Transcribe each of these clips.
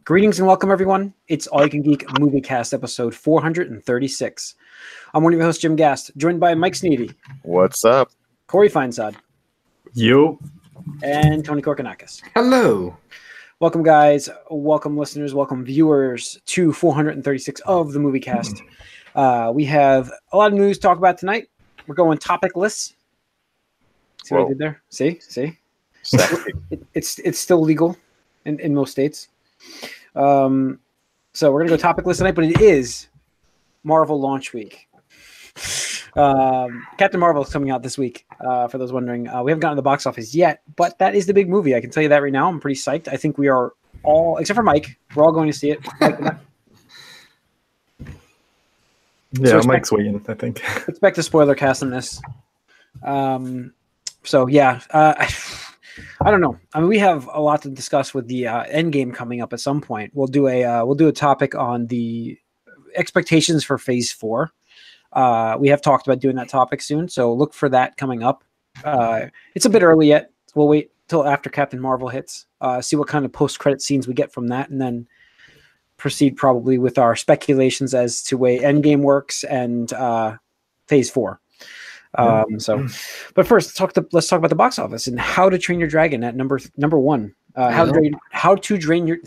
Greetings and welcome, everyone. It's All You Can Geek Moviecast episode 436. I'm one of your hosts, Jim Gast, joined by Mike Sneedy. What's up? Corey Feinsod. You. And Tony Korkanakis. Hello. Welcome, guys. Welcome, listeners. Welcome, viewers, to 436 of the Moviecast. We have a lot of news to talk about tonight. We're going topic lists. See what I did there? See? It's still legal in most states. So we're gonna go topic list tonight, but it is Marvel launch week. Captain Marvel is coming out this week. For those wondering, we haven't gotten to the box office yet, but that is the big movie. I can tell you that right now. I'm pretty psyched. I think we are all, except for Mike, we're all going to see it. Mike's waiting, I think. Expect a spoiler cast on this. I don't know. I mean, we have a lot to discuss with the Endgame coming up at some point. We'll do a topic on the expectations for Phase 4. We have talked about doing that topic soon, so look for that coming up. It's a bit early yet. We'll wait till after Captain Marvel hits, see what kind of post-credit scenes we get from that, and then proceed probably with our speculations as to way Endgame works and Phase 4. But first, let's talk about the box office and How to Train Your Dragon at number one. How to Train Your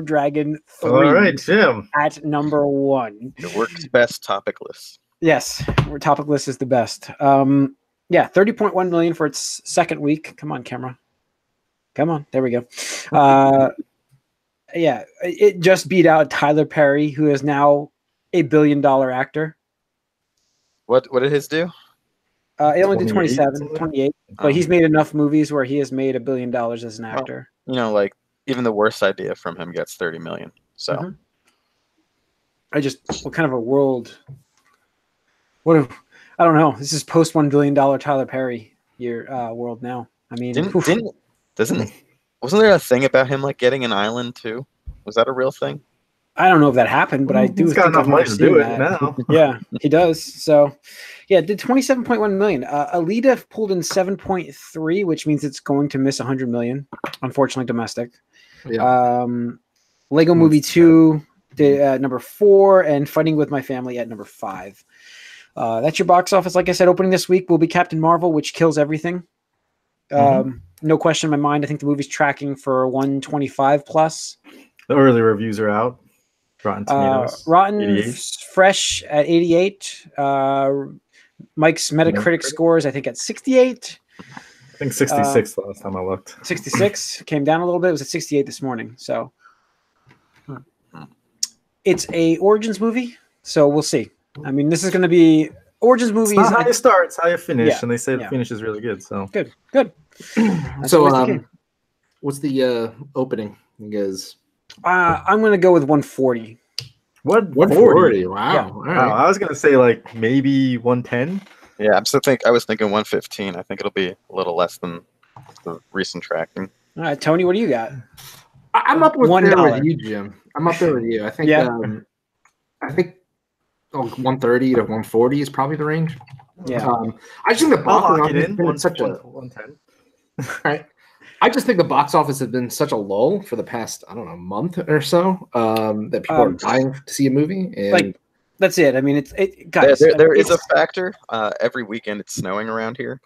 Dragon 3. All right, Jim. At number 1. The work's best topic list. Yes, our topic list is the best. 30.1 million for its second week. Come on, camera. Come on, there we go. It just beat out Tyler Perry, who is now $1 billion actor. What did his do? It only did 28, but he's made enough movies where he has made $1 billion as an actor. Well, like even the worst idea from him gets 30 million. So what kind of a world? I don't know. This is post $1 billion Tyler Perry year world now. I mean, wasn't there a thing about him like getting an island too? Was that a real thing? I don't know if that happened, but I do. He's got enough money to do it now. Yeah, he does. So, it did 27.1 million. Alita pulled in 7.3, which means it's going to miss 100 million. Unfortunately, domestic. Yeah. Lego Movie 2 did number 4, and Fighting with My Family at number 5. That's your box office. Like I said, opening this week will be Captain Marvel, which kills everything. No question in my mind. I think the movie's tracking for 125 plus. The early reviews are out. Rotten Tomatoes. Rotten fresh at 88. Mike's Metacritic scores, I think, at 68. I think 66 the last time I looked. 66 came down a little bit. It was at 68 this morning. So it's a Origins movie. So we'll see. I mean, this is going to be Origins movies. It's not how you start, it's how you finish. And they say the finish is really good. So good. So what's the opening? You guys. I'm going to go with 140. What? 140? Wow. Yeah. All right. I was going to say like maybe 110. Yeah, I was thinking 115. I think it'll be a little less than the recent tracking. All right, Tony, what do you got? I'm up with $1 with you, Jim. I'm up there with you. I think. I think 130 to 140 is probably the range. Yeah. I just think the box office has been such a 110. Right. I just think the box office has been such a lull for the past, month or so, that people are dying to see a movie. And that's it. I mean, guys. There is a factor. Every weekend it's snowing around here.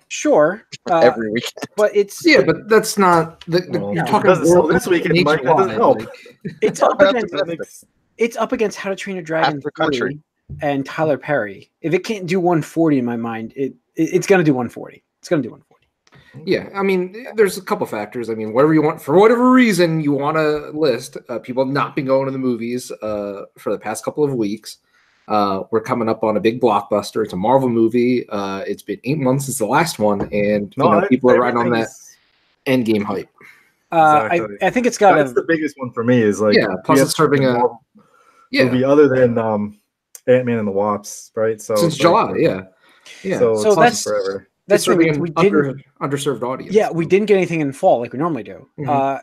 Sure. Every weekend. But but that's not you're talking this weekend. Mike, that doesn't help. It's up against How to Train Your Dragon 3 and Tyler Perry. If it can't do 140 in my mind, it's going to do 140. It's going to do 140. Yeah, I mean, there's a couple factors. I mean, whatever you want, for whatever reason you want to list, people have not been going to the movies for the past couple of weeks. We're coming up on a big blockbuster. It's a Marvel movie. It's been 8 months since the last one, and people are riding on that Endgame hype. Exactly. I think it's got. That's the biggest one for me. Is like plus it's serving a movie other than Ant-Man and the Wasp, right? So since July, yeah. So that's forever. That's really an underserved audience. Yeah, we didn't get anything in fall like we normally do.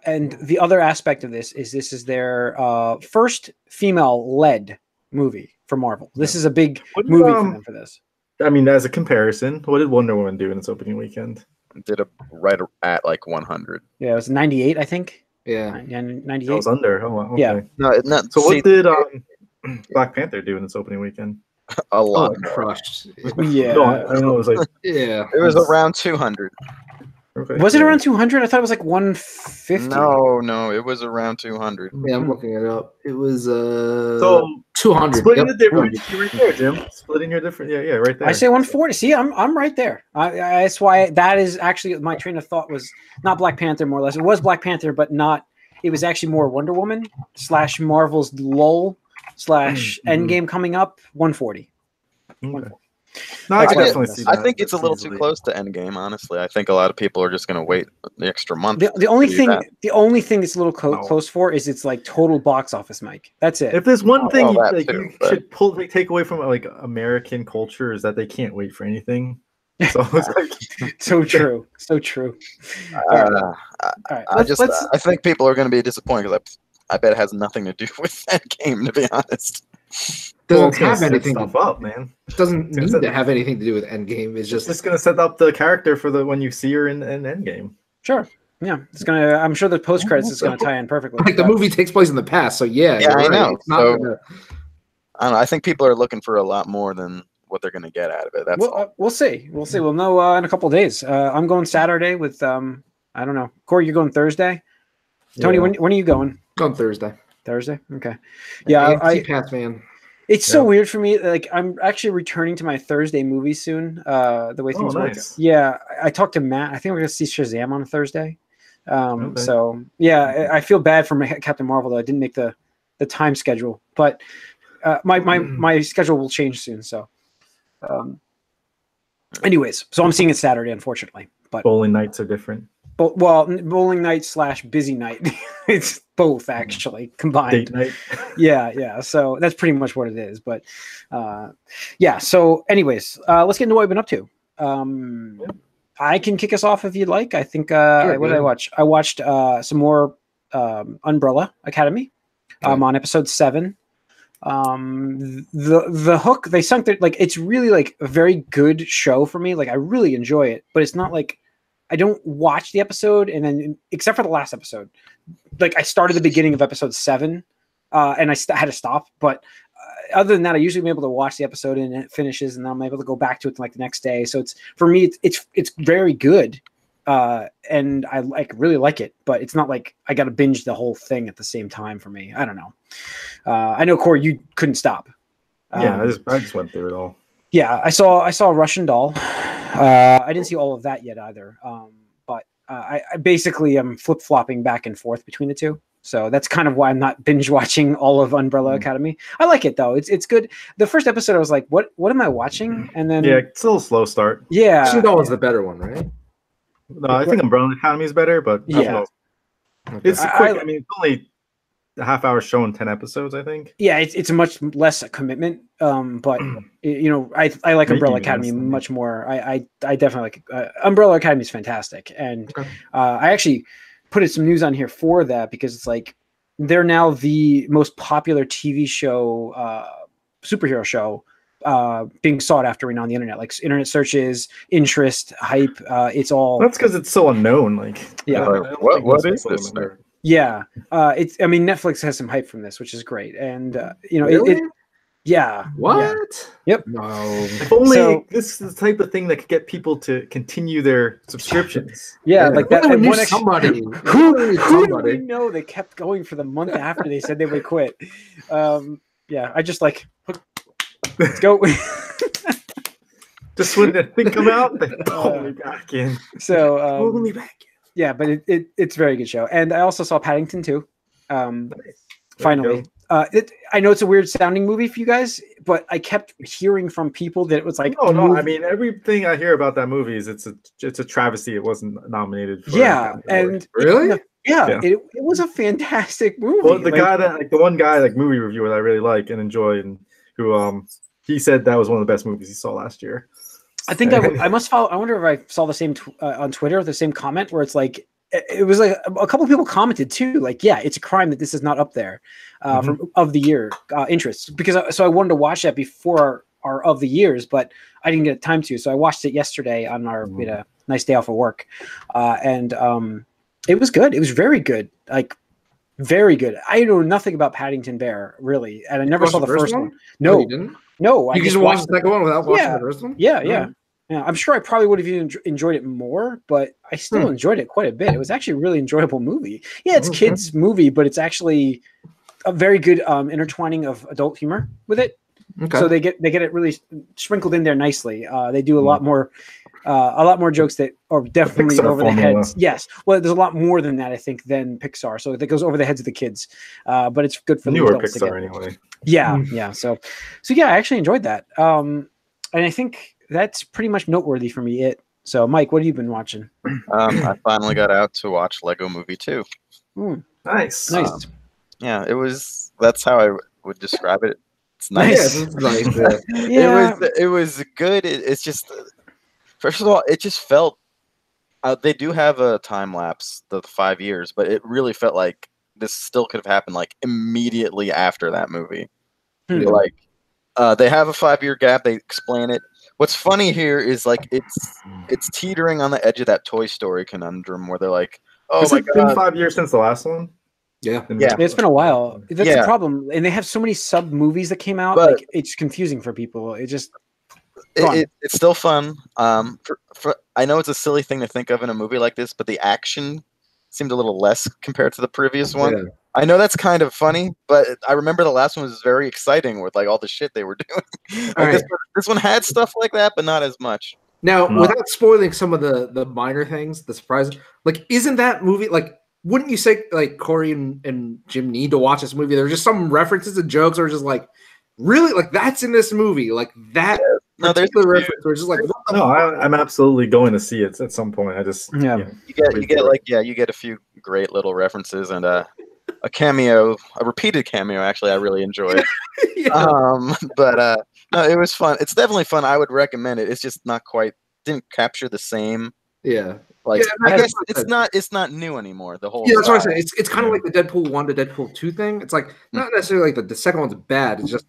And the other aspect of this is their first female-led movie for Marvel. This is a big movie for them for this. I mean, as a comparison, what did Wonder Woman do in its opening weekend? did a right at like 100. Yeah, it was 98, I think. Yeah. Yeah, It 98. was under. Oh, okay. Yeah. No, not So what did Black Panther do in its opening weekend? a Oh, lot it more. crushed. Yeah. No, I know it was like Yeah. It was around 200. okay, Was it yeah. around 200? I thought it was like 150. No, it was around 200. Yeah, I'm looking it up. It was So 200. splitting Yep, the difference, 200. you're right there, Jim. Splitting your difference, yeah, right there. I say 140. See, I'm right there. That's why that is actually my train of thought was not Black Panther, more or less. It was Black Panther, but not. It was actually more Wonder Woman / Marvel's Lull / Endgame coming up. 140. Okay. No, I That's can what definitely it see is. that. I think it's a That's little too easily- close to Endgame, honestly. I think a lot of people are just going to wait the extra month. The only to do thing that. the only thing that's a little No. close for is it's like total box office, Mike. That's it. If there's one thing well, you, that like, too, you but- should take away from like American culture is that they can't wait for anything. So it's like, So true. So true. Uh, All right. I think people are going to be disappointed because I bet it has nothing to do with that game, to be honest. well, Doesn't it's gonna have set anything. stuff up, man. Doesn't It's gonna need set- to have anything to do with Endgame. It's It's just just gonna set up the character for the when you see her in Endgame. Sure. Yeah. It's gonna. I'm sure the post credits is gonna tie in perfectly. like the but- movie takes place in the past. So yeah, Yeah, you're I right. know. It's not So- gonna- I don't know. I think people are looking for a lot more than what they're going to get out of it. That's all. We'll see. We'll see. We'll know in a couple of days. I'm going Saturday with I don't know. Corey, you're going Thursday. Tony, Yeah. when are you going? on Thursday. Thursday. Okay. Yeah, AFC Pass, man. it's so Yeah. weird for me. Like I'm actually returning to my Thursday movie soon. The way things work. nice. Yeah, I talked to Matt. I think we're gonna see Shazam on Thursday. Okay. So yeah, I feel bad for Captain Marvel though. I didn't make the time schedule, but my schedule will change soon. So, anyways, so I'm seeing it Saturday, unfortunately. But Bowling nights are different. bowling night / busy night. It's both actually combined. Date night. Yeah. So that's pretty much what it is. But yeah. So, anyways, let's get into what we've been up to. I can kick us off if you'd like. I think Sure, what did I good. watch? I watched some more Umbrella Academy. Okay. On episode 7. The hook they sunk there, like it's really like a very good show for me. Like I really enjoy it, but it's not like I don't watch the episode and then except for the last episode. Like I started the beginning of episode 7 and I had to stop, but other than that, I usually am able to watch the episode and it finishes, and then I'm able to go back to it like the next day. So it's for me, it's very good, and I really like it. But it's not like I got to binge the whole thing at the same time. For me, I don't know. I know Corey, you couldn't stop. Yeah, I just went through it all. Yeah, I saw Russian Doll. I didn't see all of that yet either. But I basically am flip flopping back and forth between the two. So that's kind of why I'm not binge watching all of Umbrella Academy. I like it though. It's good. The first episode I was like, what am I watching? And then Yeah, it's a little slow start. yeah, Russian Doll is the better one, right? No, I think Umbrella Academy is better, but I don't Yeah. know. Okay. It's quick. I mean, it's only a half hour show and 10 episodes, I think. yeah, it's a much less a commitment. But you know, I like Maybe Umbrella even Academy less than much more. I definitely like Umbrella Academy is fantastic, and Okay. I actually put some news on here for that because it's like they're now the most popular TV show, superhero show, being sought after on the internet. Like internet searches, interest, hype. It's all That's because it's so unknown. Like, Yeah. I don't What- think what most is people this remember. yeah. It's I mean Netflix has some hype from this, which is great, and you know Really? it yeah. What? Yeah. Yep. No. If only So- this is the type of thing that could get people to continue their subscriptions. Yeah, like that. When and you one extra- somebody. who When you do we somebody. know they kept going for the month after they said they would quit? Yeah, I just like let's go. Just when the thing come out, they pull me back in. So Pull me back yeah, but it's a very good show, and I also saw Paddington 2. in. Finally, I know it's a weird sounding movie for you guys, but I kept hearing from people that it was like, Oh a no! movie- I mean, everything I hear about that movie is it's a travesty. It wasn't nominated. For yeah, an award. and Really? yeah, Yeah. it was a fantastic movie. Well, the Like, guy that the one guy movie reviewer that I really like and enjoy, and who he said that was one of the best movies he saw last year. I think I must follow. I wonder if I saw the same on Twitter, the same comment where it's like it was like a couple of people commented too, like, yeah, it's a crime that this is not up there from of the year interests, because so I wanted to watch that before our of the years, but I didn't get time to, so I watched it yesterday on our nice day off of work, and it was good. It was very good, like very good. I know nothing about Paddington Bear really, and I never saw the first one. No, you didn't. no, You just watched the second one without watching the first one. Yeah, yeah. Yeah, I'm sure I probably would have even enjoyed it more, but I still enjoyed it quite a bit. It was actually a really enjoyable movie. Yeah, it's kids' movie, but it's actually a very good intertwining of adult humor with it. Okay. So they get it really sprinkled in there nicely. They do a lot more jokes that are definitely over the heads. Yes, well, there's a lot more than that, I think, than Pixar. So that goes over the heads of the kids, but it's good for newer the adults Pixar anyway. Yeah, yeah. So yeah, I actually enjoyed that, and I think that's pretty much noteworthy for me. So, Mike, what have you been watching? I finally got out to watch Lego Movie 2. Nice. Yeah, it was. That's how I would describe it. It's nice. Yeah, it's nice. Yeah. It was good. It's just, first of all, it just felt. They do have a time lapse, the 5 years, but it really felt like this still could have happened like immediately after that movie. Like, they have a 5-year gap. They explain it. What's funny here is like it's teetering on the edge of that Toy Story conundrum where they're like, "Oh my god, it's been 5 years since the last one." Yeah, it's been a while. That's the problem, and they have so many sub movies that came out. Like, it's confusing for people. It just it's still fun. I know it's a silly thing to think of in a movie like this, but the action seemed a little less compared to the previous one. Yeah. I know that's kind of funny, but I remember the last one was very exciting with like all the shit they were doing. Like, this one had stuff like that, but not as much. Now, without spoiling some of the minor things, the surprises, like, isn't that movie like? Wouldn't you say like Corey and Jim need to watch this movie? There are just some references and jokes, or just like, really, like that's in this movie, like that. No, there's the reference. Or just like, I'm absolutely going to see it at some point. I just you get a few great little references and a repeated cameo. Actually, I really enjoyed. But no, it was fun. It's definitely fun. I would recommend it. It's just not quite didn't capture the same. Yeah. Like I guess it's not new anymore. The whole that's what I'm saying. It's kind of like the Deadpool 1 to Deadpool 2 thing. It's like not necessarily like the second one's bad. It's just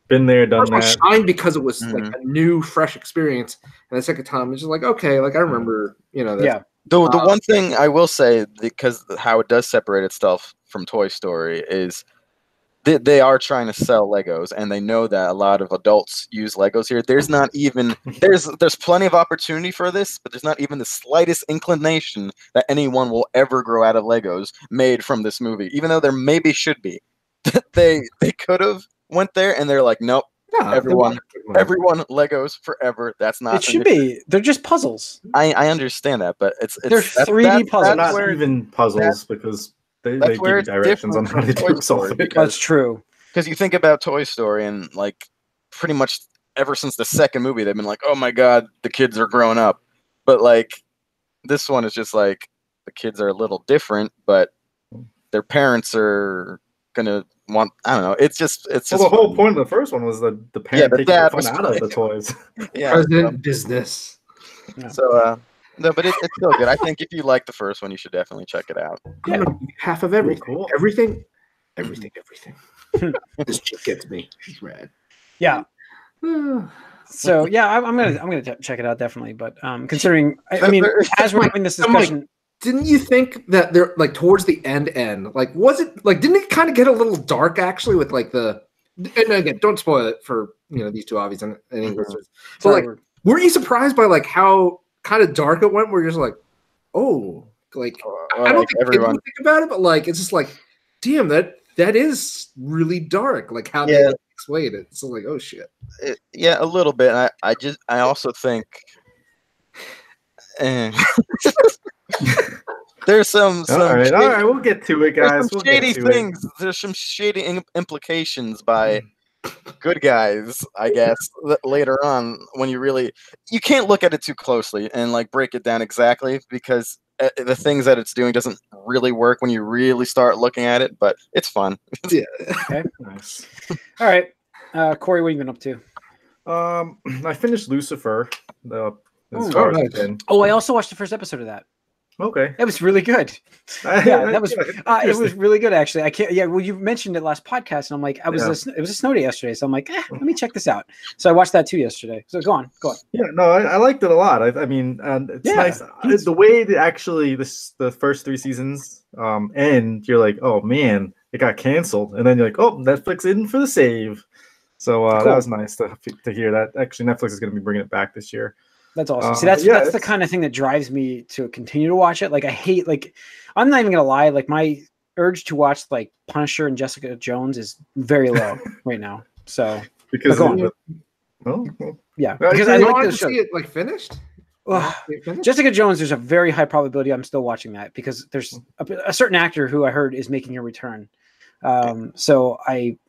been there, done that. Shined because it was like a new, fresh experience, and the second time it's just like okay, like I remember, that. The one thing I will say, because how it does separate itself from Toy Story is they are trying to sell Legos, and they know that a lot of adults use Legos here. There's not even there's plenty of opportunity for this, but there's not even the slightest inclination that anyone will ever grow out of Legos made from this movie, even though there maybe should be. They could have went there, and they're like, nope. Everyone Legos forever. That's not. It should be. They're just puzzles. I understand that, but they're 3D puzzles. Not even puzzles because they give you directions on how to do it. That's true. Because you think about Toy Story, and like pretty much ever since the second movie, they've been like, "Oh my god, the kids are growing up," but like this one is just like the kids are a little different, but their parents are gonna want. I don't know. It's just the whole point of the first one was the parent taking the fun out of the toys. President business. Yeah. So no, but it's still good. I think if you like the first one, you should definitely check it out. Yeah, half of everything. Cool. Everything. This chick gets me. She's rad. Yeah. So yeah, I'm gonna check it out definitely. But considering, I mean, as we're having this discussion. Didn't you think that they're like towards the end, like, was it like, didn't it kind of get a little dark actually with like and again, don't spoil it for, these two obvious and listeners. So like, were you surprised by like how kind of dark it went where you're just like, oh, like, I don't think everyone think about it, but like, it's just like, damn, that is really dark. Like how they explain it. So like, oh shit. A little bit. I also think, there's some all right, we'll get to it, guys. There's some shady things. There's some shady implications by good guys, I guess, later on when you can't look at it too closely and like break it down exactly because the things that it's doing doesn't really work when you really start looking at it, but it's fun. Yeah. Okay. Nice. All right. Corey, what have you been up to? I finished Lucifer. I also watched the first episode of that. Okay. It was really good. Yeah, that was it was really good actually. I can't. Yeah, well, you mentioned it last podcast, and I'm like, it was a snow day yesterday, so I'm like, let me check this out. So I watched that too yesterday. So go on. Yeah, no, I liked it a lot. I mean, it's nice the way that actually the first 3 seasons end. You're like, oh man, it got canceled, and then you're like, oh, Netflix in for the save. So Cool. that was nice to hear that. Actually, Netflix is going to be bringing it back this year. That's awesome. See, that's the kind of thing that drives me to continue to watch it. Like, I hate, like, I'm not even gonna lie, like, my urge to watch like Punisher and Jessica Jones is very low right now. So because yeah, because I like to see it like finished. Jessica Jones, there's a very high probability I'm still watching that because there's a certain actor who I heard is making a return. So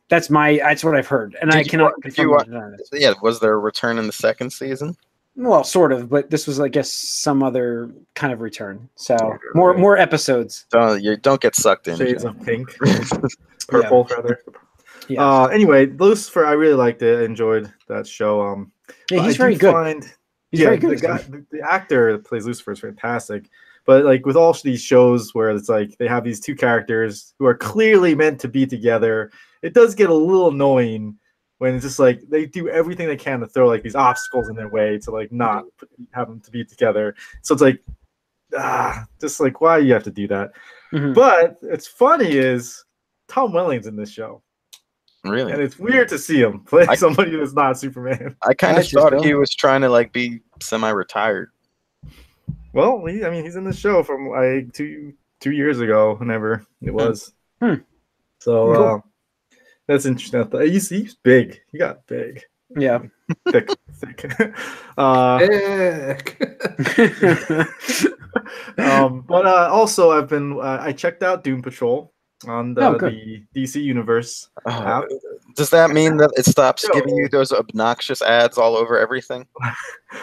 that's what I've heard, and I cannot confirm. Yeah, was there a return in the second season? Well, sort of, but this was, I guess, some other kind of return. So more episodes. You don't get sucked in. Shades of pink, purple, rather. Yeah. Anyway, Lucifer, I really liked it. I enjoyed that show. Yeah, he's very good. He's very good. The actor that plays Lucifer is fantastic. But like with all these shows where it's like they have these 2 characters who are clearly meant to be together, it does get a little annoying when it's just like they do everything they can to throw like these obstacles in their way to like not have them to be together. So it's like, just like, why do you have to do that? Mm-hmm. But it's funny is Tom Welling's in this show. Really? And it's weird to see him play somebody who's not Superman. I kind of thought he was trying to like be semi-retired. Well, he's in the show from like two years ago, whenever it was. So cool. That's interesting. He's big. He got big. Yeah. Thick. But also I've been I checked out Doom Patrol on the DC Universe app. Does that mean that it stops giving you those obnoxious ads all over everything?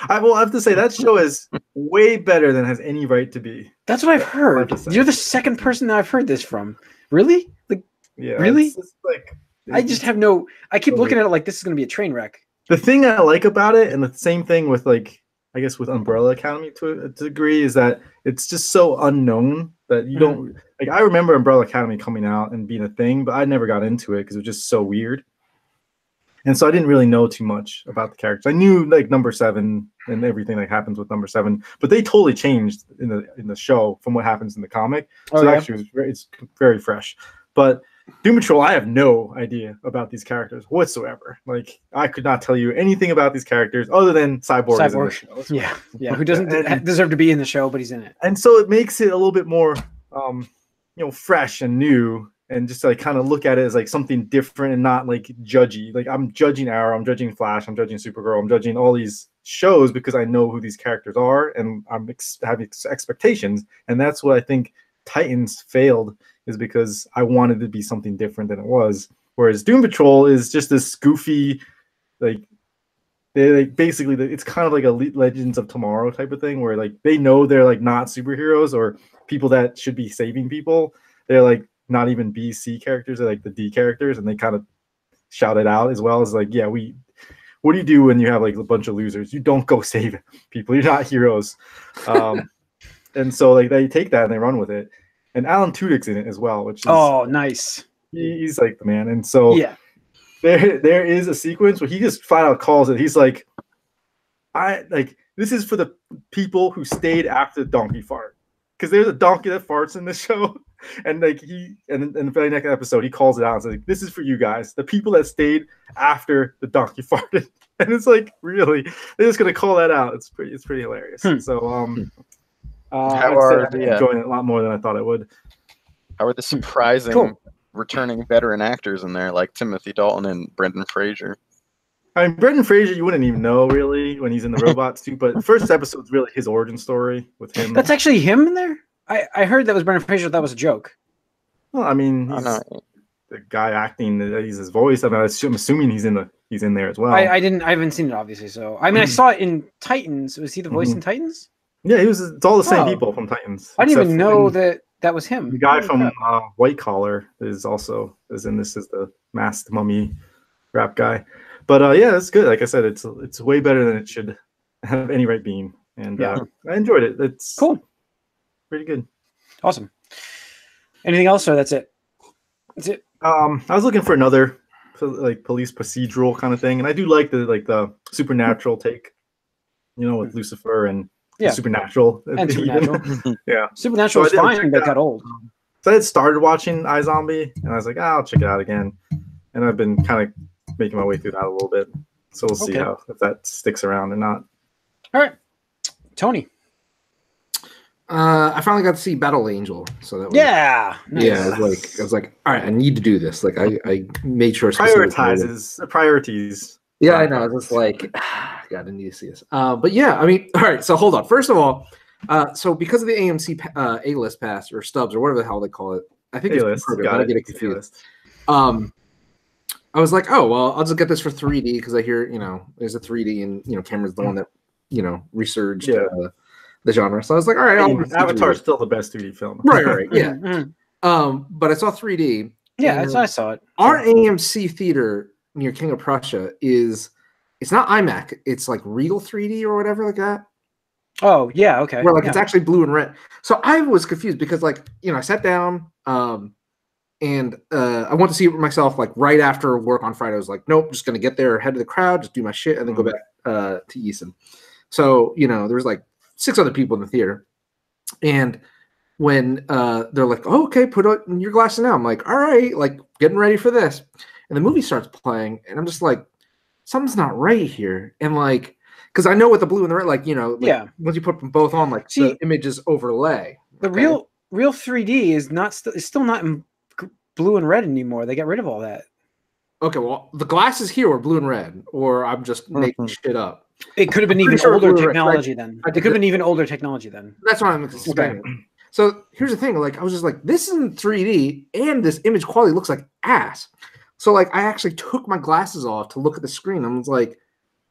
I will have to say that show is way better than it has any right to be. That's what I've heard. You're the second person that I've heard this from. Really? Like, yeah. Really? It's like, I just have no. I keep looking at it like this is going to be a train wreck. The thing I like about it, and the same thing with like, I guess with Umbrella Academy to a degree, is that it's just so unknown that you don't like. I remember Umbrella Academy coming out and being a thing, but I never got into it because it was just so weird. And so I didn't really know too much about the characters. I knew like number 7 and everything that happens with number 7, but they totally changed in the show from what happens in the comic. So actually, it's very fresh. But Doom Patrol, I have no idea about these characters whatsoever. Like, I could not tell you anything about these characters other than Cyborg. Is in the show. Yeah, who doesn't deserve to be in the show, but he's in it. And so it makes it a little bit more, fresh and new, and just like kind of look at it as like something different and not like judgy. Like, I'm judging Arrow, I'm judging Flash, I'm judging Supergirl, I'm judging all these shows because I know who these characters are, and I'm having expectations, and that's what I think Titans failed. Is because I wanted to be something different than it was. Whereas Doom Patrol is just this goofy, like, basically it's kind of like a Legends of Tomorrow type of thing where like they know they're like not superheroes or people that should be saving people. They're like not even B, C characters, they're like the D characters, and they kind of shout it out as well as like, what do you do when you have like a bunch of losers? You don't go save people. You're not heroes. And so like they take that and they run with it. And Alan Tudyk's in it as well, which is nice. He's like the man, and so there is a sequence where he just flat out calls it. He's like, this is for the people who stayed after the donkey fart, because there's a donkey that farts in the show, and like in the very next episode he calls it out and says, like, this is for you guys, the people that stayed after the donkey farted, and it's like, really, they're just gonna call that out. It's pretty hilarious. So I'm enjoying it a lot more than I thought I would. How are the surprising returning veteran actors in there, like Timothy Dalton and Brendan Fraser? I mean, Brendan Fraser, you wouldn't even know really when he's in the robots too. But the first episode's really his origin story with him. That's actually him in there. I heard that was Brendan Fraser. That was a joke. Well, I mean, he's the guy acting. He's his voice. I mean, I'm assuming he's in there as well. I haven't seen it obviously. So I mean, I saw it in Titans. Was he the voice in Titans? Yeah, it's all the same people from Titans. I didn't even know that was him. The guy from White Collar is in this as the masked mummy rap guy. But it's good. Like I said, it's way better than it should have any right being. And I enjoyed it. It's cool. pretty good. Awesome. Anything else, or that's it? That's it. I was looking for another like police procedural kind of thing, and I do like the supernatural take, with Lucifer and Supernatural. And Supernatural. Yeah. Supernatural was fine, but got old. So I had started watching iZombie, and I was like, I'll check it out again. And I've been kind of making my way through that a little bit. So we'll see if that sticks around or not. All right. Tony. I finally got to see Battle Angel. So that was, nice. I was like, all right, I need to do this. Like I made sure priorities. Yeah, I know. It's like, God, I need to see this. But yeah, I mean, all right. So hold on. First of all, so because of the AMC A-list pass or stubs or whatever the hell they call it, I think A-list. I get it confused. I was like, oh well, I'll just get this for 3D because I hear there's a 3D and Cameron's the one that resurged the genre. So I was like, all right, Avatar's still the best 3D film. Right, yeah. But I saw 3D. Yeah, I saw it. Our AMC theater near King of Prussia it's not iMac, it's like Regal 3D or whatever like that. Oh yeah, okay. Where it's actually blue and red. So I was confused because I sat down and I went to see it myself like right after work on Friday. I was like, nope, just gonna get there, head to the crowd, just do my shit, and then go back to Easton. So there was like 6 other people in the theater, and when they're like, oh, okay, put on your glasses now. I'm like, all right, like getting ready for this, and the movie starts playing, and I'm just like, something's not right here, and like, because I know with the blue and the red, like once you put them both on, like the images overlay. The real 3D is still not in blue and red anymore. They got rid of all that. Okay, well, the glasses here were blue and red, or I'm just making shit up. It could have been even older technology then. It could have been even older technology then. That's what I'm explaining. Okay. So here's the thing. Like, I was just like, this isn't 3D, and this image quality looks like ass. So, like, I actually took my glasses off to look at the screen. I was like,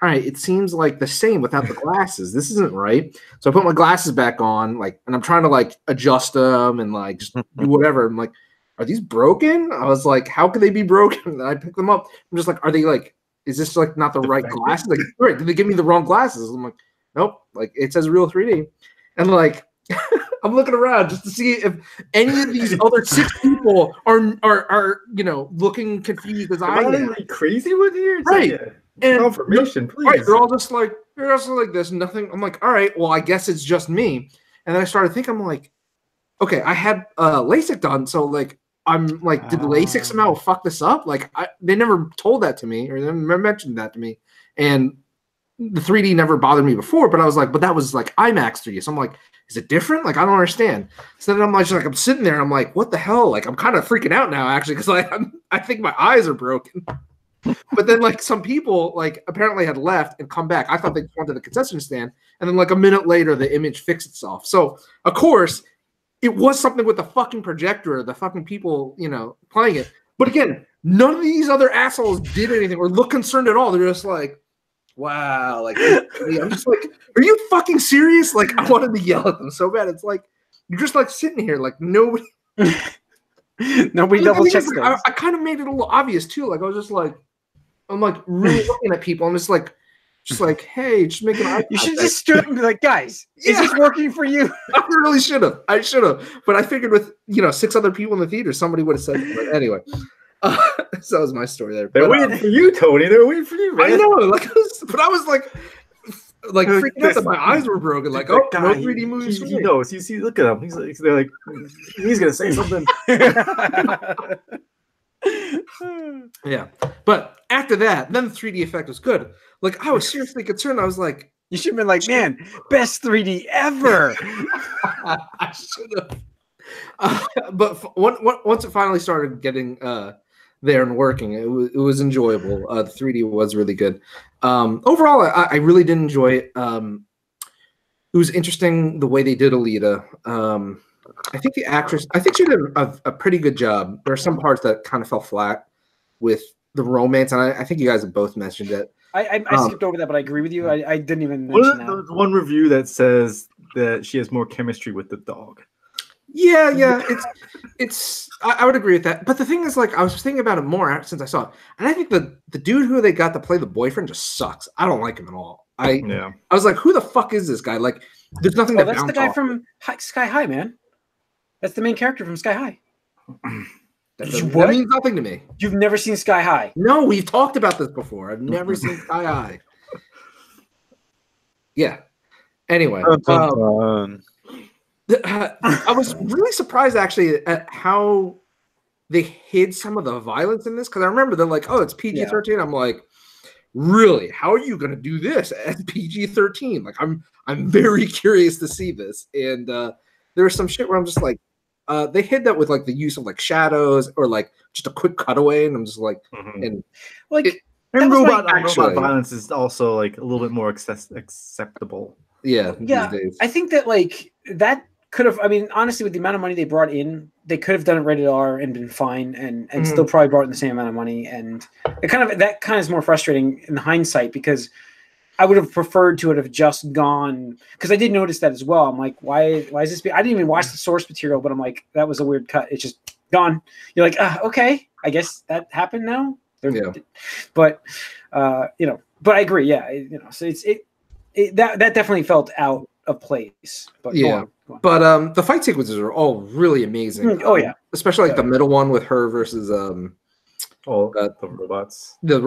all right, it seems like the same without the glasses. This isn't right. So I put my glasses back on, like, and I'm trying to, like, adjust them and, like, just do whatever. I'm like, are these broken? I was like, how could they be broken? And I picked them up. I'm just like, are they, like, is this, like, not the right glasses? Like, right, did they give me the wrong glasses? I'm like, nope. Like, it says real 3D. And, like, I'm looking around just to see if any of these other 6 people are looking confused as I am. Am I crazy with you? Right. And confirmation, please. Right, they're all just like this. Nothing. I'm like, all right, well, I guess it's just me. And then I started thinking, I'm like, okay, I had LASIK done, so like, I'm like, did LASIK somehow fuck this up? Like, they never told that to me, or they never mentioned that to me. And the 3D never bothered me before, but I was like, but that was like IMAX 3D. So I'm like, is it different? Like, I don't understand. So then I'm like, I'm sitting there and I'm like, what the hell? Like, I'm kind of freaking out now, actually, because like, I think my eyes are broken. But then like some people like apparently had left and come back. I thought they went to the concession stand, and then like a minute later the image fixed itself. So of course it was something with the fucking projector, the fucking people, playing it. But again, none of these other assholes did anything or look concerned at all. They're just like, wow, like I'm just like, are you fucking serious? Like, I wanted to yell at them so bad. It's like you're just like sitting here like nobody double checks. Like, I kind of made it a little obvious too. Like I was just like, I'm like really looking at people. I'm just like, hey, just make an eye. You should just straight and be like, guys, is this working for you? I really should have. But I figured with 6 other people in the theater, somebody would have said it. But anyway, so that was my story there. They're waiting for you, Tony. They're waiting for you, man. I know. Like, but I was like freaking out that my eyes were broken. Like, oh, no 3D movies. He knows. You see, look at him. They're like, he's gonna say something. Yeah, but after that, then the 3D effect was good. Like, I was seriously concerned. I was like, you should have been like, man, best 3D ever. I should have. But once it finally started getting there and working, it was enjoyable. The 3D was really good. Overall, I really did enjoy it. It was interesting the way they did Alita. I think the actress, she did a pretty good job. There are some parts that kind of fell flat with the romance, and I think you guys have both mentioned it. I skipped over that, but I agree with you. I didn't even mention that. One review that says that she has more chemistry with the dog. Yeah, it's. I would agree with that. But the thing is, like, I was thinking about it more since I saw it, and I think the dude who they got to play the boyfriend just sucks. I don't like him at all. I was like, who the fuck is this guy? Like, there's nothing. Oh, that's the guy from Sky High, man. That's the main character from Sky High. That means nothing to me. You've never seen Sky High? No, we've talked about this before. I've never seen Sky High. Yeah. Anyway, I was really surprised actually at how they hid some of the violence in this, because I remember they're like, "Oh, it's PG-13." Yeah. I'm like, really? How are you going to do this at PG-13? Like, I'm very curious to see this. And there was some shit where I'm just like, they hid that with like the use of like shadows or like just a quick cutaway, and I'm just like, and like. And robot violence is also like a little bit more acceptable. Yeah. These days. I think that like that could have. I mean, honestly, with the amount of money they brought in, they could have done it rated R and been fine, and still probably brought in the same amount of money. And it kind of is more frustrating in hindsight, because I would have preferred to have just gone, because I did notice that as well. I'm like, why is this? I didn't even watch the source material, but I'm like, that was a weird cut. It's just gone. You're like, okay, I guess that happened now. But but I agree. Yeah, so that definitely felt out of place. But yeah, go on. But the fight sequences are all really amazing. Oh yeah, especially like the middle one with her versus the robots. The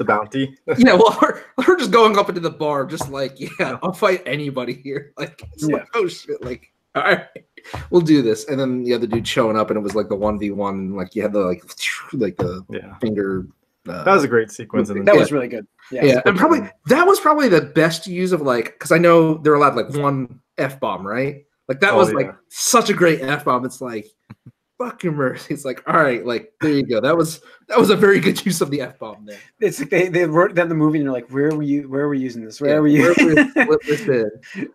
bounty. Yeah, well, her just going up into the bar, just like, I'll fight anybody here. Like, like, oh shit, like, all right, we'll do this. And then the other dude showing up, and it was like the 1v1, and like you had the like the finger. That was a great sequence. That was really good. Yeah, and that was probably the best use of like, because I know they're allowed like one F-bomb, right? Like that was like such a great F-bomb. It's like, fuck your mercy. It's like, all right, like there you go. That was a very good use of the F-bomb there. It's like they wrote down the movie and you're like, where are we using this? Where are we using this?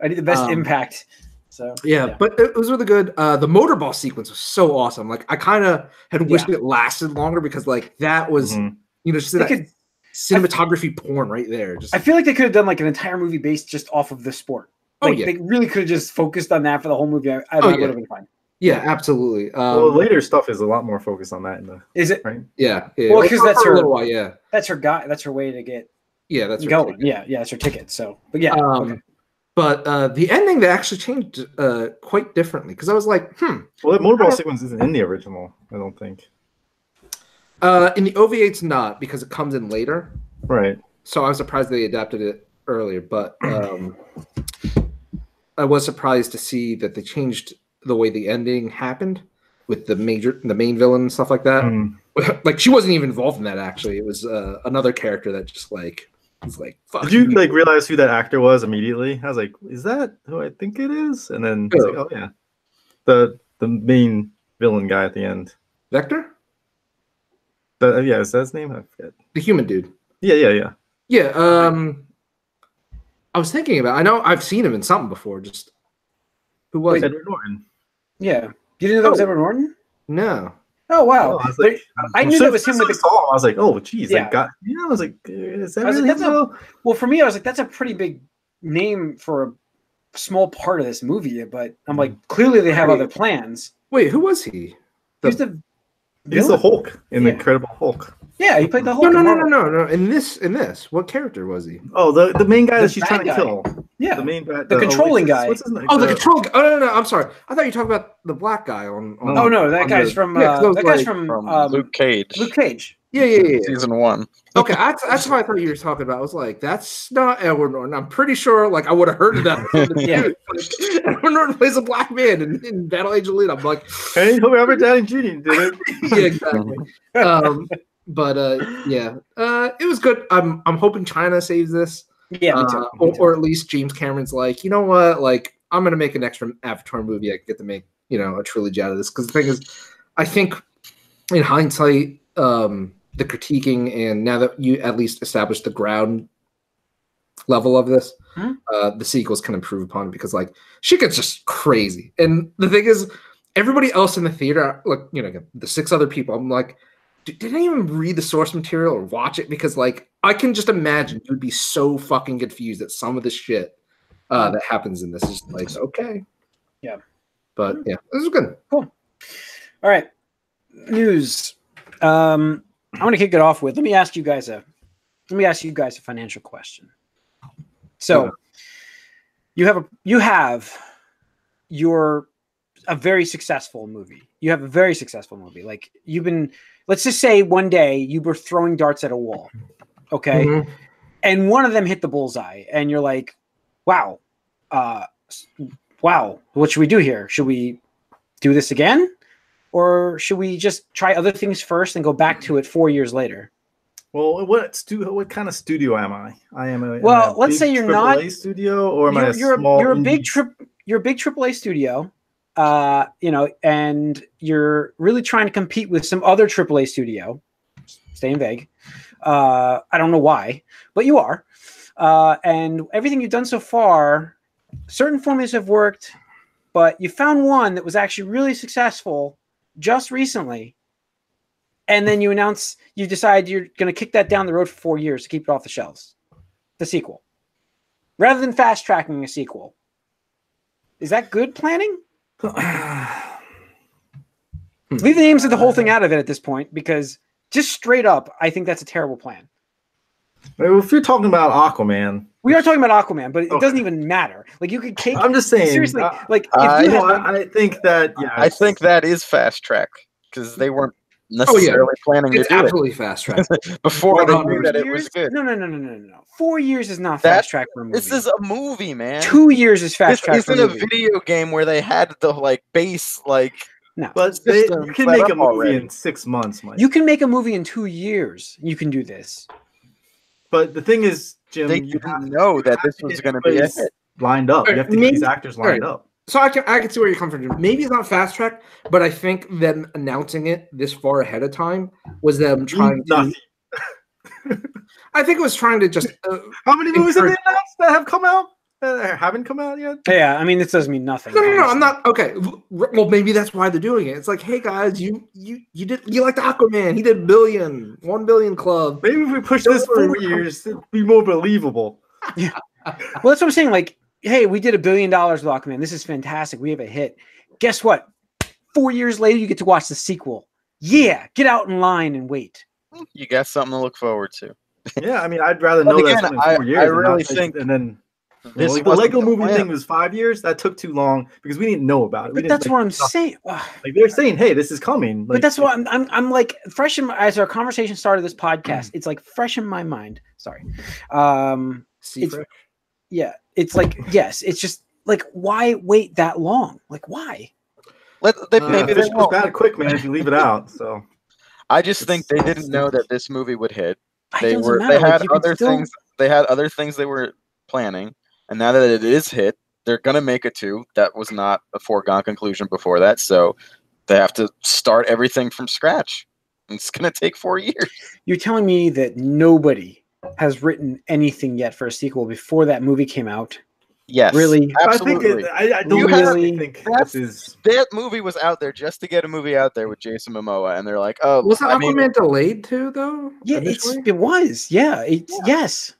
I need the best impact. So but it was really good. The motorball sequence was so awesome. Like I kind of had wished it lasted longer, because like that was just that cinematography porn right there. Just I feel like they could have done like an entire movie based just off of the sport. Like, they really could have just focused on that for the whole movie. I would have been fine. Yeah, absolutely. Well, later stuff is a lot more focused on that. Is it? Right? Yeah. Well, because that's her. While, that's her guy. That's her way to get. Yeah, that's going. Yeah, that's her ticket. So, but yeah. But the ending, they actually changed quite differently, because I was like, Well, that motorball sequence isn't in the original, I don't think. In the OVA, it's not, because it comes in later. Right. So I was surprised they adapted it earlier, but I was surprised to see that they changed the way the ending happened with the main villain and stuff like that. Like she wasn't even involved in that, actually. It was another character that just like was like, fuck. Did you like realize who that actor was immediately? I was like, is that who I think it is? And then I was like, oh yeah, the main villain guy at the end. Vector? Is that his name? I forget. The human dude. Yeah. I was thinking about. I know I've seen him in something before. Just who was Edward Norton? Yeah, you didn't know that was Edward Norton? No. Oh wow! I knew that was him with the. I was like, oh geez, I was like, is that really him? Well, for me, I was like, that's a pretty big name for a small part of this movie. But I'm like, clearly they have other plans. Wait, who was he? He's the Hulk in the Incredible Hulk. Yeah, he played the Hulk. No. In this, what character was he? Oh, the main guy that she's trying to kill. Yeah, the main guy, the controlling guy. What's his name? Oh, the controlling. Oh no, I'm sorry. I thought you were talking about the black guy on oh no, that guy's from. That guy's from Luke Cage. Luke Cage. Yeah. Season 1. Okay, that's what I thought you were talking about. I was like, that's not Edward Norton. I'm pretty sure, like, I would have heard of that. Edward Norton plays a black man in Battle Age Elite. I'm like, hey, Robert Downey Jr. did it. Yeah, exactly. It was good. I'm hoping China saves this. Yeah, me too. Or at least James Cameron's like, you know what? Like, I'm gonna make an extra Avatar movie. I get to make a trilogy out of this, because the thing is, I think in hindsight, the critiquing, and now that you at least established the ground level of this, the sequels can improve upon it, because like shit gets just crazy. And the thing is, everybody else in the theater, like the 6 other people, I'm like, did I even read the source material or watch it? Because like I can just imagine you would be so fucking confused at some of the shit that happens in this. Is like, okay, yeah, but yeah, this is good. Cool. All right, news. I want to kick it off with. Let me ask you guys a let me ask you guys a financial question. So you have a very successful movie. You have a very successful movie. Like let's just say one day you were throwing darts at a wall. Okay. Mhm. And one of them hit the bullseye and you're like, wow, what should we do here? Should we do this again? Or should we just try other things first and go back to it 4 years later? Well, what kind of studio am I? Let's say you're not AAA studio, or am I a small? You're a big AAA studio, and you're really trying to compete with some other AAA studio. Staying vague. I don't know why, but you are. And everything you've done so far, certain formulas have worked, but you found one that was actually really successful just recently. And then you decide you're going to kick that down the road for 4 years to keep it off the shelves. The sequel. Rather than fast tracking a sequel. Is that good planning? Leave the names of the whole thing out of it at this point, because just straight up, I think that's a terrible plan. If you're talking about Aquaman, we are talking about Aquaman, but it doesn't even matter. Like, you could take. I'm just saying. Seriously, I think that. Yeah, I think that is fast track because they weren't necessarily planning to do it. It's absolutely fast track. Before they knew that it was good. No. 4 years is not fast track for a movie. This is a movie, man. 2 years is fast track for a movie. This isn't a video game where they had the base No, but you can make a movie in 6 months, Mike. You can make a movie in 2 years. You can do this. But the thing is, Jim, they didn't know that this was going to be a hit. Lined up. You have to get these actors lined up. So I can see where you're coming from. Maybe it's not fast track, but I think them announcing it this far ahead of time was them trying to. I think it was trying to just. How many movies have they announced that have come out? That haven't come out yet? Yeah, I mean, this doesn't mean nothing. No, I'm not. Okay, well, maybe that's why they're doing it. It's like, hey guys, you liked Aquaman? He did 1 billion club. Maybe if we push this 4 years, it'd be more believable. Yeah. Well, that's what I'm saying. Like, hey, we did $1 billion with Aquaman. This is fantastic. We have a hit. Guess what? 4 years later, you get to watch the sequel. Yeah, get out in line and wait. You got something to look forward to. Yeah, I mean, I'd rather know that in 4 years. I really think, and then. The Lego movie thing was 5 years. That took too long because we didn't know about it. But that's what I'm saying. Like, they're saying, "Hey, this is coming." But that's what I'm like fresh in as our conversation started this podcast. It's like fresh in my mind. Sorry. It's like yes. It's just like, why wait that long? Like, why? Maybe this goes bad quick, man. If you leave it out, so I just think they didn't know that this movie would hit. They had other things. They had other things they were planning. And now that it is hit, they're going to make a 2. That was not a foregone conclusion before that. So they have to start everything from scratch. It's going to take 4 years. You're telling me that nobody has written anything yet for a sequel before that movie came out? Yes. Really? Absolutely. I don't really think that movie was out there just to get a movie out there with Jason Momoa. And they're like, oh. Was Aquaman delayed too, though? Yeah, it was. Yeah. Yes.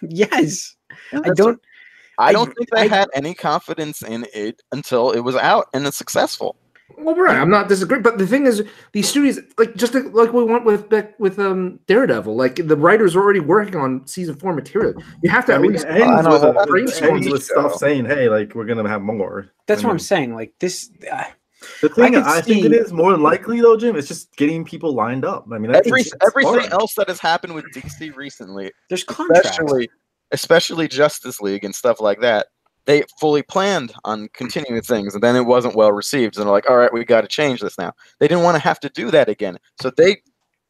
Yes. I don't think they had any confidence in it until it was out and it's successful. Well, right. I'm not disagreeing, but the thing is, these studios, like we went with Daredevil, like the writers are already working on season 4 material. You have to at least with stuff saying, "Hey, like we're gonna have more." That's what I'm saying. Like this. The thing I think it is more likely though, Jim, is just getting people lined up. I mean, everything else that has happened with DC recently, there's contracts. Especially Justice League and stuff like that, they fully planned on continuing things, and then it wasn't well received. And they're like, all right, we got to change this now. They didn't want to have to do that again. So they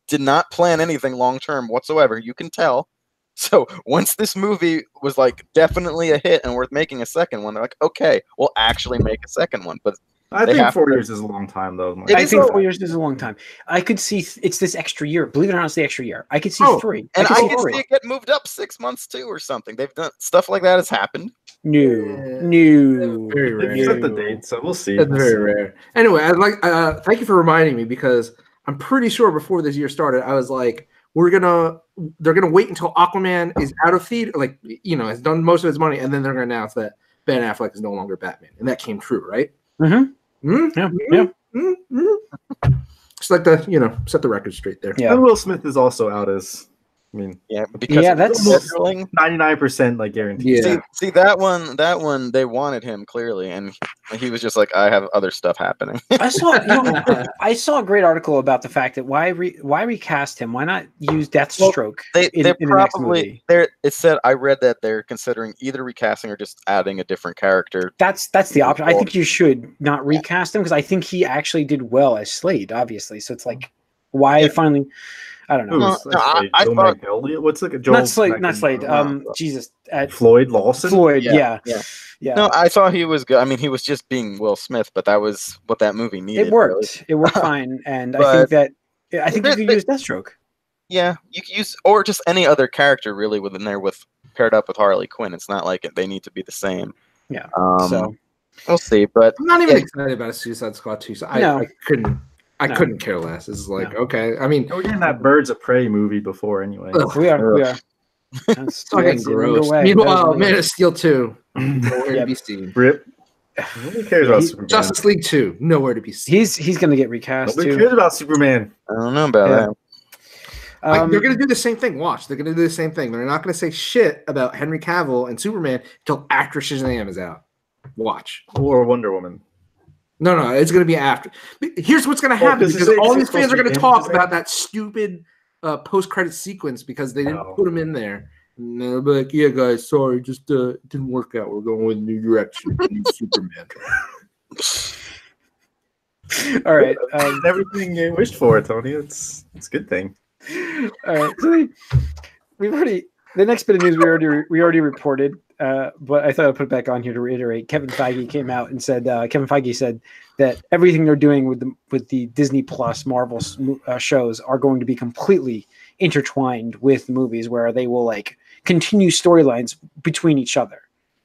did not plan anything long-term whatsoever. You can tell. So once this movie was like definitely a hit and worth making a second one, they're like, okay, we'll actually make a second one. But I think 4 years is a long time, though. I think 4 years is a long time. I could see it's this extra year. Believe it or not, it's the extra year. I could see 3. And I could see it get moved up 6 months too, or something. They've done stuff like that has happened. No, very rare. Set the date, so we'll see. That's very rare. Anyway, I'd like thank you for reminding me, because I'm pretty sure before this year started, I was like, they're gonna wait until Aquaman is out of theater, like has done most of his money, and then they're gonna announce that Ben Affleck is no longer Batman, and that came true, right? Mm-hmm. Yeah. Just like to set the record straight there. Yeah. And Will Smith is also out as I mean, Yeah, because of that's scheduling. 99% like guaranteed. Yeah. See that one they wanted him clearly, and he was just like, I have other stuff happening. I saw, I saw a great article about the fact that why recast him? Why not use Deathstroke They're in the next probably movie? it said I read that they're considering either recasting or just adding a different character. That's the option. I think you should not recast him because I think he actually did well as Slade, obviously. So it's like, why finally? I don't know. Who's I Joel thought Magnolia? What's the Joel? Not Slade. Not Slade. Jesus. Floyd Lawson. Floyd. Yeah. Yeah. No, I thought he was good. I mean, he was just being Will Smith, but that was what that movie needed. It worked. Really. It worked fine, and But I think you could use Deathstroke. Yeah, you could use or just any other character really within there with paired up with Harley Quinn. It's not like they need to be the same. Yeah. So we'll see. But I'm not even excited about a Suicide Squad 2. So I couldn't care less. It's like okay. I mean, we're getting that Birds of Prey movie before anyway. We are. That's fucking gross. Meanwhile, Man of Steel 2, nowhere to be seen. Rip. Nobody cares about Superman. Justice League 2, nowhere to be seen. He's going to get recast Nobody too. cares about Superman. I don't know about that. They're going to do the same thing. Watch. They're going to do the same thing. They're not going to say shit about Henry Cavill and Superman until after Shazam is out. Watch. Or Wonder Woman. No, it's going to be after. Here's what's going to happen because all these fans are going to talk about that stupid post-credit sequence because they didn't put them in there. And they'll be like, yeah, guys, sorry, just it didn't work out. We're going with a new direction. New Superman. All right. Everything you wished for, Tony. It's a good thing. All right. So we've already the next bit of news we already reported, but I thought I'd put it back on here to reiterate. Kevin Feige came out and said that everything they're doing with the Disney Plus Marvel shows are going to be completely intertwined with movies where they will like continue storylines between each other.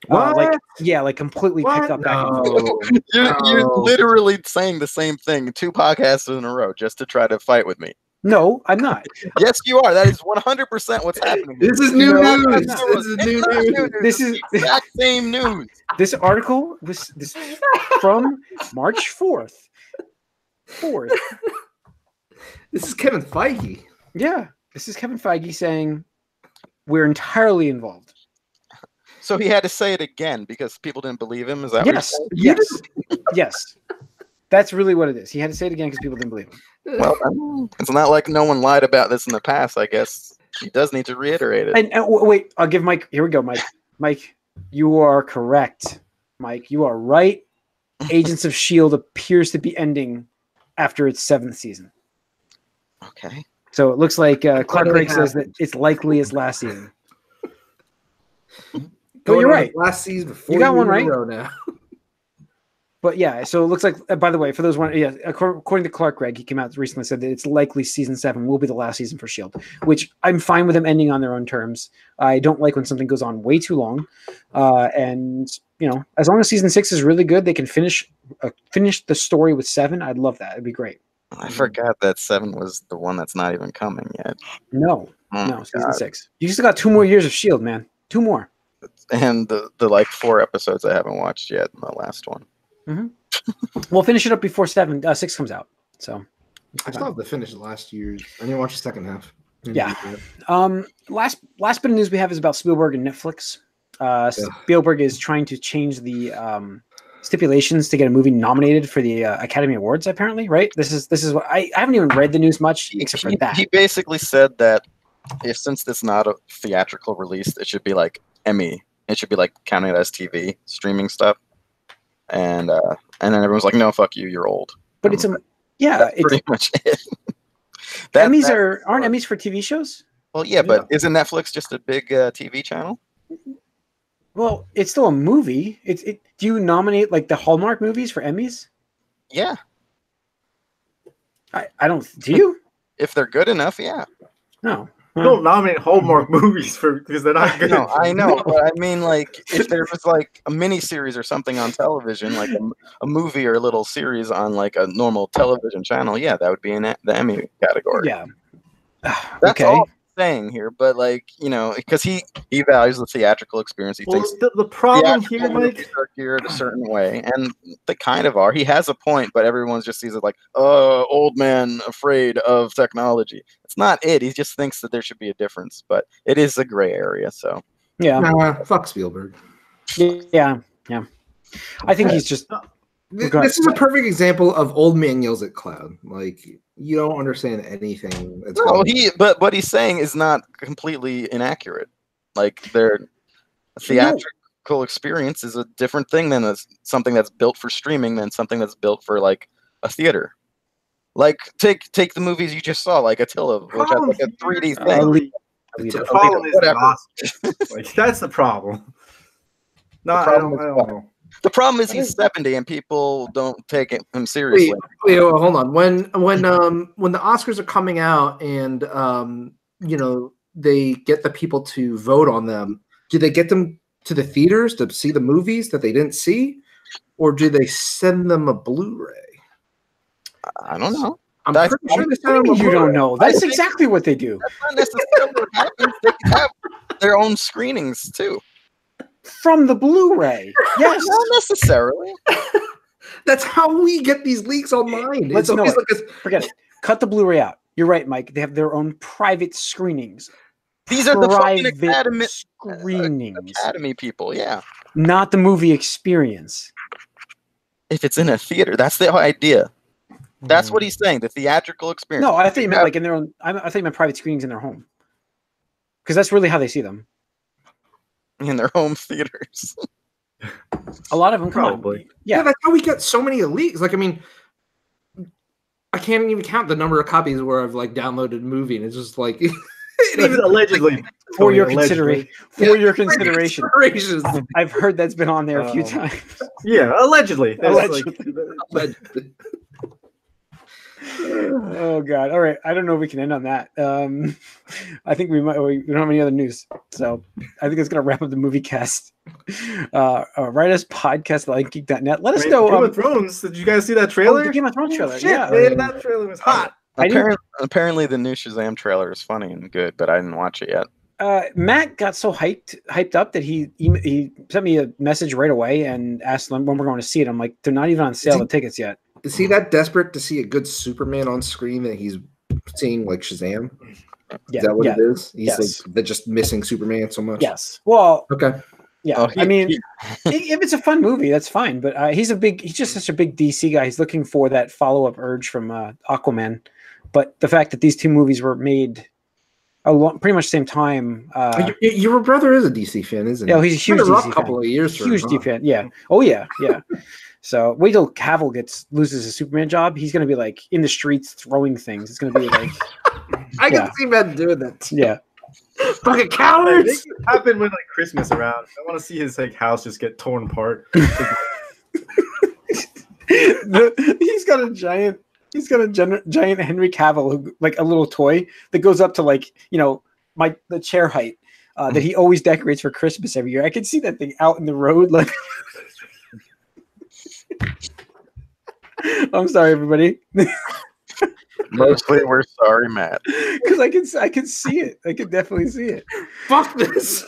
Completely pick up back and forth. You're literally saying the same thing 2 podcasts in a row just to try to fight with me. No, I'm not. Yes, you are. That is 100% what's happening. This is new news. This is new news. This is the exact same news. This article, this from March 4th. This is Kevin Feige. Yeah, this is Kevin Feige saying we're entirely involved. So he had to say it again because people didn't believe him. Is that yes. That's really what it is. He had to say it again because people didn't believe him. Well, it's not like no one lied about this in the past. I guess he does need to reiterate it. And wait, I'll give Mike. Here we go, Mike. Mike, you are correct. Mike, you are right. Agents of S.H.I.E.L.D. appears to be ending after its 7th season. Okay. So it looks like Clark Gregg says that it's likely its last season. But you're right. Last season, you got one right now. But yeah, so it looks like. By the way, for those according to Clark Gregg, he came out recently said that it's likely season 7 will be the last season for S.H.I.E.L.D., which I'm fine with them ending on their own terms. I don't like when something goes on way too long, and as long as season 6 is really good, they can finish the story with 7. I'd love that. It'd be great. I forgot that 7 was the one that's not even coming yet. No, season 6. You still got 2 more years of S.H.I.E.L.D., man. 2 more. And the like 4 episodes I haven't watched yet. The last one. Mm-hmm. We'll finish it up before 6 comes out. So I still have to finish the last year's. I didn't watch the second half. Yeah. Last bit of news we have is about Spielberg and Netflix. Spielberg is trying to change the stipulations to get a movie nominated for the Academy Awards. Apparently, right? This is what I haven't even read the news much except for that. He basically said that since it's not a theatrical release, it should be like Emmy. It should be like counting it as TV streaming stuff. And then everyone's like, "No, fuck you, you're old." But it's pretty much it. Emmys aren't Emmys for TV shows? Well, yeah, but isn't Netflix just a big TV channel? Well, it's still a movie. Do you nominate like the Hallmark movies for Emmys? Yeah. I don't. Do you? If they're good enough, yeah. No. You don't nominate Hallmark movies because they're not good. No, I know, but I mean, like, if there was like a mini series or something on television, like a movie or a little series on like a normal television channel, yeah, that would be in the Emmy category. Yeah. That's all I'm saying here, but like, you know, because he values the theatrical experience. He thinks the problem here, theatrical Mike, movies are geared a certain way, and they kind of are. He has a point, but everyone just sees it like, oh, old man afraid of technology. It's not it. He just thinks that there should be a difference, but it is a gray area. So Yeah. Fuck Spielberg. Yeah. I think he's just. This is a perfect example of old man yells at cloud. Like, you don't understand anything. No, but what he's saying is not completely inaccurate. Like, their theatrical experience is a different thing than something that's built for streaming than something that's built for like a theater. Like, take the movies you just saw, like Attila, which has like a 3D thing. The problem is the Oscars. Like, that's the problem. No, I don't know. The problem is he's 70 and people don't take him seriously. Wait, hold on. When the Oscars are coming out and you know, they get the people to vote on them, do they get them to the theaters to see the movies that they didn't see, or do they send them a Blu-ray? I don't know. I'm pretty sure they send them a Blu-ray. You don't know. That's exactly what they do. That's not necessarily what happens. They have their own screenings too. From the Blu-ray. Yes. Not necessarily. That's how we get these leaks online. Let's know forget it. Cut the Blu-ray out. You're right, Mike. They have their own private screenings. These are the private screenings. Academy people, yeah. Not the movie experience. If it's in a theater, that's the idea. That's what he's saying. The theatrical experience. No, I think you meant like in their own. I think you meant private screenings in their home. Because that's really how they see them. In their home theaters. A lot of them probably. Yeah, that's how we get so many leaks. Like, I mean, I can't even count the number of copies where I've like downloaded a movie, and it's just like even allegedly for your consideration. For your consideration. I've heard that's been on there a few times. Yeah, allegedly. Allegedly. Oh God! All right, I don't know if we can end on that. I think we might. We don't have any other news, so I think it's gonna wrap up the movie cast. Write us podcast at geek.net. Let us know. Game of Thrones. Did you guys see that trailer? The Game of Thrones trailer. Shit, yeah, man, that trailer was hot. Apparently, the new Shazam trailer is funny and good, but I didn't watch it yet. Matt got so hyped up that he sent me a message right away and asked when we're going to see it. I'm like, they're not even on sale, the tickets yet. Is he that desperate to see a good Superman on screen that he's seeing like Shazam? Yeah, is that what it is? He's like they're just missing Superman so much. Yes. Well. Okay. Yeah. I mean, if it's a fun movie, that's fine. But he's just such a big DC guy. He's looking for that follow-up urge from Aquaman. But the fact that these two movies were made pretty much the same time. Your brother is a DC fan, isn't he? Yeah, he's a huge DC fan. Couple of years. Huge DC fan. Yeah. Oh yeah. Yeah. So wait till Cavill loses his Superman job. He's gonna be like in the streets throwing things. It's gonna be like I can see Matt doing that. Yeah. Fucking cowards. Make it happen when like Christmas around. I want to see his like house just get torn apart. He's got a giant Henry Cavill, like a little toy that goes up to like, you know, the chair height that he always decorates for Christmas every year. I can see that thing out in the road. Like, I'm sorry, everybody. Mostly, we're sorry, Matt. Because I can see it. I can definitely see it. Fuck this.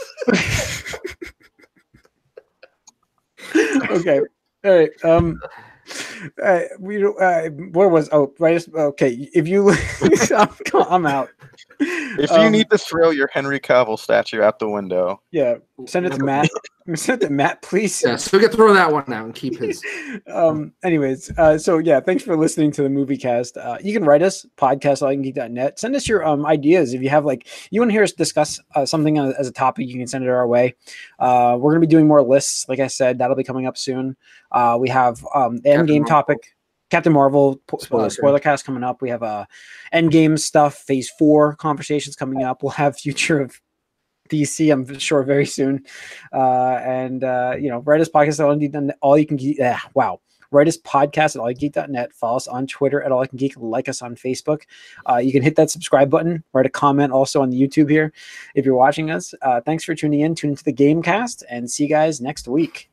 Okay. All right. Where was? Oh, right. Okay. If you, I'm out. If you need to throw your Henry Cavill statue out the window, yeah, send it to Matt. Send it to Matt, please. Yeah, so we can throw that one out and keep his. Anyways, so yeah, thanks for listening to the Moviecast. You can write us podcast@allyoungeek.net. Send us your ideas if you have you want to hear us discuss something as a topic. You can send it our way. We're gonna be doing more lists. Like I said, that'll be coming up soon. We have the Endgame topic. Captain Marvel spoiler cast coming up. We have Endgame stuff, Phase 4 conversations coming up. We'll have future of DC, I'm sure, very soon. And write us podcast at all you can geek. Write us podcast at allyougeek.net. Follow us on Twitter at allyoucangeek. Like us on Facebook. You can hit that subscribe button. Write a comment also on the YouTube here if you're watching us. Thanks for tuning in. Tune into the Gamecast and see you guys next week.